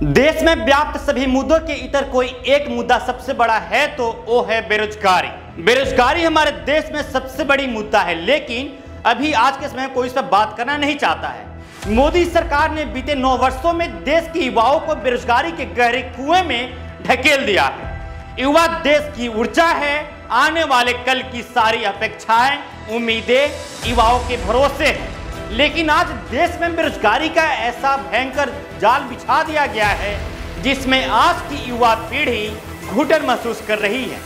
देश में व्याप्त सभी मुद्दों के इतर कोई एक मुद्दा सबसे बड़ा है तो वो है बेरोजगारी। बेरोजगारी हमारे देश में सबसे बड़ी मुद्दा है, लेकिन अभी आज के समय में कोई इस पर बात करना नहीं चाहता है। मोदी सरकार ने बीते 9 वर्षों में देश के युवाओं को बेरोजगारी के गहरे कुएं में ढकेल दिया है। युवा देश की ऊर्जा है, आने वाले कल की सारी अपेक्षाएं, उम्मीदें युवाओं के भरोसे हैं। लेकिन आज देश में बेरोजगारी का ऐसा भयंकर जाल बिछा दिया गया है जिसमें आज की युवा पीढ़ी घुटन महसूस कर रही है।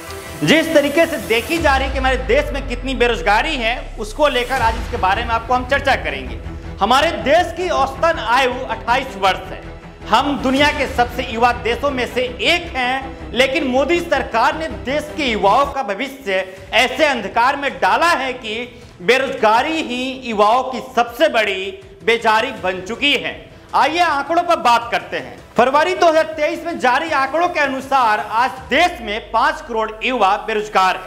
जिस तरीके से देखी जा रही है कि हमारे देश में कितनी बेरोजगारी है, उसको लेकर आज इसके बारे में आपको हम चर्चा करेंगे। हमारे देश की औसतन आयु 28 वर्ष है। हम दुनिया के सबसे युवा देशों में से एक हैं, लेकिन मोदी सरकार ने देश के युवाओं का भविष्य ऐसे अंधकार में डाला है कि बेरोजगारी ही युवाओं की सबसे बड़ी बेजारी बन चुकी है। आइए आंकड़ों पर बात करते हैं। फरवरी 2023 में जारी आंकड़ों के अनुसार आज देश में 5 करोड़ युवा बेरोजगार हैं।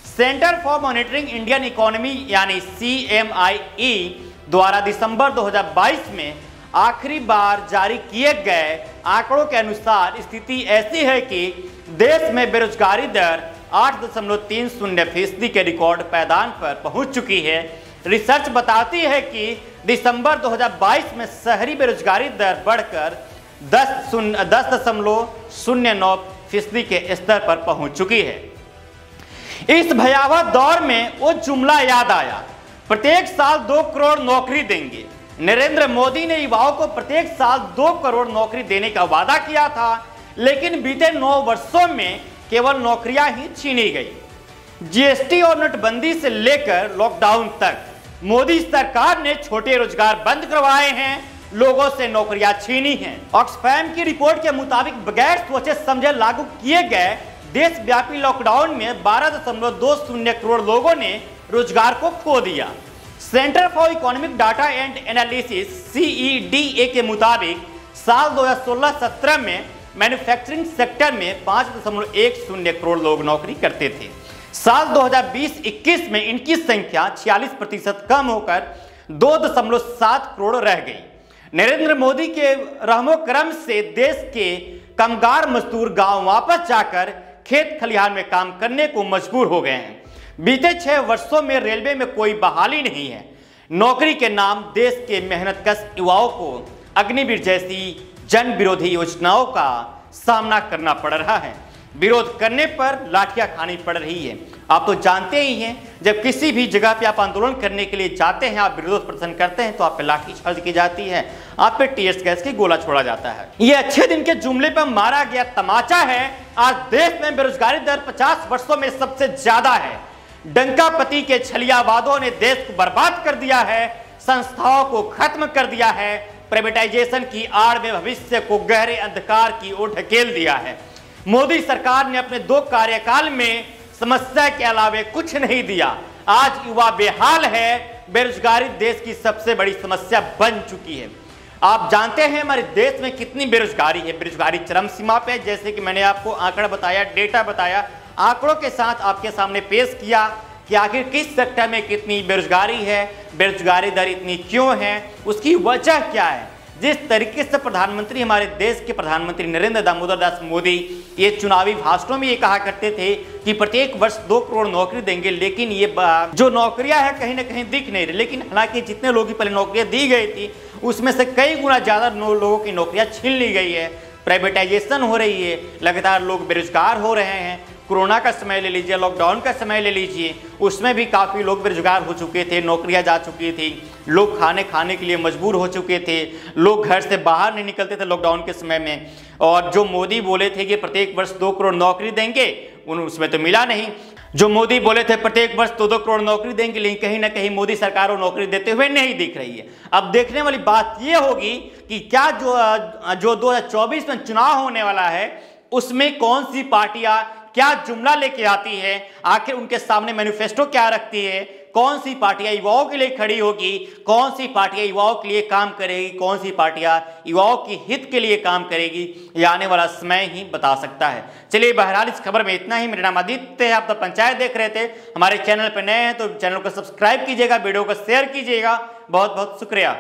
Centre for monitoring Indian economy यानी CMIE द्वारा दिसंबर 2022 में आखिरी बार जारी किए गए आंकड़ों के अनुसार स्थिति ऐसी है कि देश में बेरोजगारी दर 8.30% के रिकॉर्ड पैदान पर पहुंच चुकी है। रिसर्च बताती है कि दिसंबर 2022 में शहरी बेरोजगारी दर बढ़कर 10.09% के स्तर पर पहुंच चुकी है। इस भयावह दौर में वो जुमला याद आया, प्रत्येक साल 2 करोड़ नौकरी देंगे। नरेंद्र मोदी ने युवाओं को प्रत्येक साल 2 करोड़ नौकरी देने का वादा किया था, लेकिन बीते 9 वर्षों में केवल नौकरियां ही छीनी गई। GST और नोटबंदी से लेकर लॉकडाउन तक मोदी सरकार ने छोटे रोजगार बंद करवाए हैं, लोगों से नौकरियां छीनी हैं। ऑक्सफैम की रिपोर्ट के मुताबिक बगैर सोचे समझे लागू किए गए देशव्यापी लॉकडाउन में 12.20 करोड़ लोगों ने रोजगार को खो दिया। Centre for economic data and analysis CEDA के मुताबिक साल 2016-17 में मैन्युफैक्चरिंग सेक्टर में 5.10 करोड़ लोग नौकरी करते थे। साल 2020-21 में इनकी संख्या 46% कम होकर 2.7 करोड़ रह गई। नरेंद्र मोदी के रहमो-करम से देश के कामगार मजदूर गांव वापस जाकर खेत खलिहान में काम करने को मजबूर हो गए हैं। बीते 6 वर्षों में रेलवे में कोई बहाली नहीं है। नौकरी के नाम देश के मेहनतकश युवाओं को अग्निवीर जैसी जन विरोधी योजनाओं का सामना करना पड़ रहा है। विरोध करने पर लाठियां खानी पड़ रही है। आप तो जानते ही हैं, जब किसी भी जगह पे आप आंदोलन करने के लिए जाते हैं, आप विरोध प्रदर्शन करते हैं, तो आप पे लाठी चार्ज की जाती है, आप पे टीयर गैस की गोला छोड़ा जाता है। ये अच्छे दिन के जुमले पर मारा गया तमाचा है। आज देश में बेरोजगारी दर 50 वर्षों में सबसे ज्यादा है। डंकापति के छलियावादों ने देश को बर्बाद कर दिया है, संस्थाओं को खत्म कर दिया है, प्राइवेटाइजेशन की आड़ में भविष्य को गहरे अंधकार की ओर ढकेल दिया है। मोदी सरकार ने अपने 2 कार्यकाल में समस्या के अलावे कुछ नहीं दिया। आज युवा बेहाल है। बेरोजगारी देश की सबसे बड़ी समस्या बन चुकी है। आप जानते हैं हमारे देश में कितनी बेरोजगारी है। बेरोजगारी चरम सीमा पे है। जैसे कि मैंने आपको आंकड़ा बताया, डेटा बताया, आंकड़ों के साथ आपके सामने पेश किया कि आखिर किस सेक्टर में कितनी बेरोजगारी है, बेरोजगारी दर इतनी क्यों है, उसकी वजह क्या है। जिस तरीके से प्रधानमंत्री, हमारे देश के प्रधानमंत्री नरेंद्र दामोदर दास मोदी ये चुनावी भाषणों में ये कहा करते थे कि प्रत्येक वर्ष 2 करोड़ नौकरी देंगे, लेकिन ये जो नौकरियां हैं कहीं ना कहीं दिख नहीं रही। लेकिन हालांकि जितने लोगों की पहले नौकरियां दी गई थी, उसमें से कई गुना ज़्यादा लोगों की नौकरियां छीन ली गई है। प्राइवेटाइजेशन हो रही है, लगातार लोग बेरोजगार हो रहे हैं। कोरोना का समय ले लीजिए, लॉकडाउन का समय ले लीजिए, उसमें भी काफ़ी लोग बेरोजगार हो चुके थे, नौकरियां जा चुकी थी, लोग खाने के लिए मजबूर हो चुके थे, लोग घर से बाहर नहीं निकलते थे लॉकडाउन के समय में। और जो मोदी बोले थे कि प्रत्येक वर्ष 2 करोड़ नौकरी देंगे, उसमें तो मिला नहीं। जो मोदी बोले थे प्रत्येक वर्ष 2 करोड़ नौकरी देंगे, लेकिन कहीं ना कहीं मोदी सरकार वो नौकरी देते हुए नहीं दिख रही है। अब देखने वाली बात ये होगी कि क्या जो 2024 में चुनाव होने वाला है, उसमें कौन सी पार्टियां क्या जुमला लेके आती है, आखिर उनके सामने मैनिफेस्टो क्या रखती है, कौन सी पार्टियां युवाओं के लिए खड़ी होगी, कौन सी पार्टियां युवाओं के लिए काम करेगी, कौन सी पार्टियां युवाओं की हित के लिए काम करेगी, ये आने वाला समय ही बता सकता है। चलिए बहरहाल इस खबर में इतना ही। मेरा नाम आदित्य है, आप तो पंचायत देख रहे थे। हमारे चैनल पर नए हैं तो चैनल को सब्सक्राइब कीजिएगा, वीडियो को शेयर कीजिएगा। बहुत बहुत शुक्रिया।